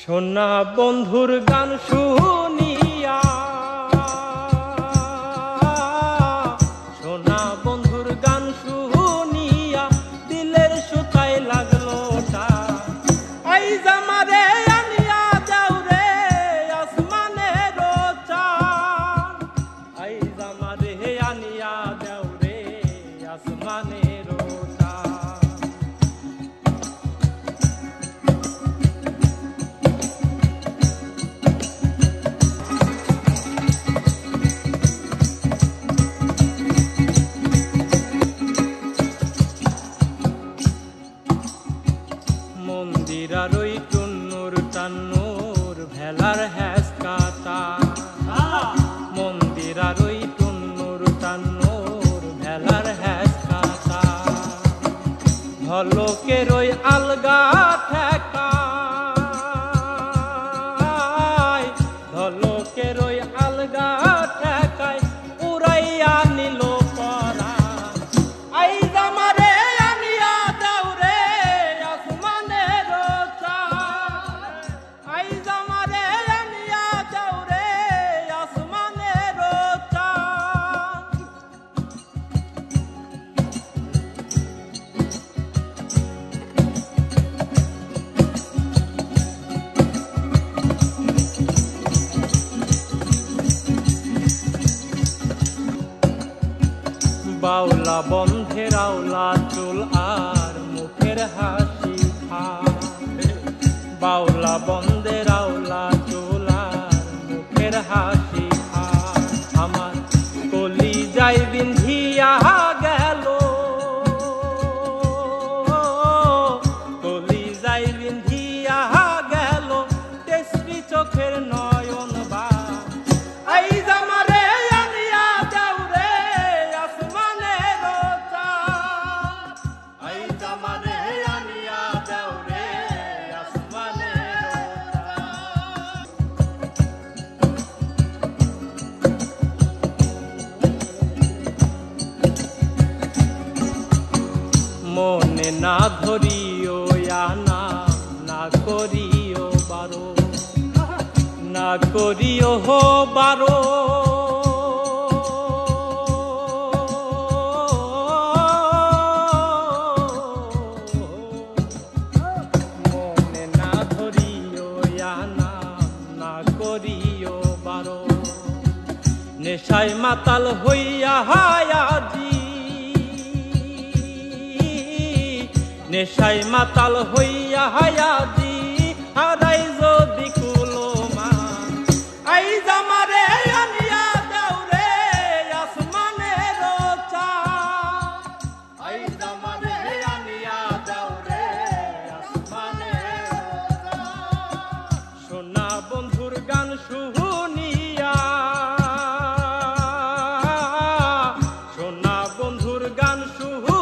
সোনা বন্ধুর গান শুনিয়া, সোনা বন্ধুর গান শুনিয়া দিলের সুতায় লাগলো টান। আইজ আমারে আনিয়া দাও রে আসমানের চান, আইজ আমারে আনিয়া দাও রে আসমানের চান। মন্দিরার ওই টুন্নুর টান্নুর ভেলার হ্যাস কাটা, মন্দিরার ওই টুন্নুর টান্নুর ভেলার হ্যাস কাটা। ঢলকের ওই আলগা ঠেকা, ঢলকের ওই আলগা ঠেকায় উড়াইয়া নিল পরাণ। আইজ আমারে আনিয়া দাও রে আসমানের চান, আইজ আমারে আনিয়া দাও রে আসমানের চান। বাউলা বন্ধের আওলা চুল আর মুখের হাসি খা, বাউলা বন্ধের আওলা চুল আর মুখের হাসি খা। আমার কলি যাই বিন্ধিয়া গেল, কলি যাই বিন্ধিয়া গেল তেসরি চোখের নয়ন বা। আইজ আমারে আনিয়া দাও রে আসমানের চান, আইজ আমারে আনিয়া দাও রে আসমানের চান। মনে না ধরিও আনা, না করিও বারো, না করিও হো বারো। মনে না ধরিও আনা, না করিও বারো। নেশায় মাতাল হইয়া হায়াজি, নেশায় মাতাল হইয়া হায়াজি হারাই যদি কুলমান। আইজ আমারে আনিয়া দাও রে আসমানের চান, আইজ আমারে আনিয়া দাও রে আসমানের চান। সোনা বন্ধুর গান শুনিয়া, সোনা বন্ধুর গান শুনিয়া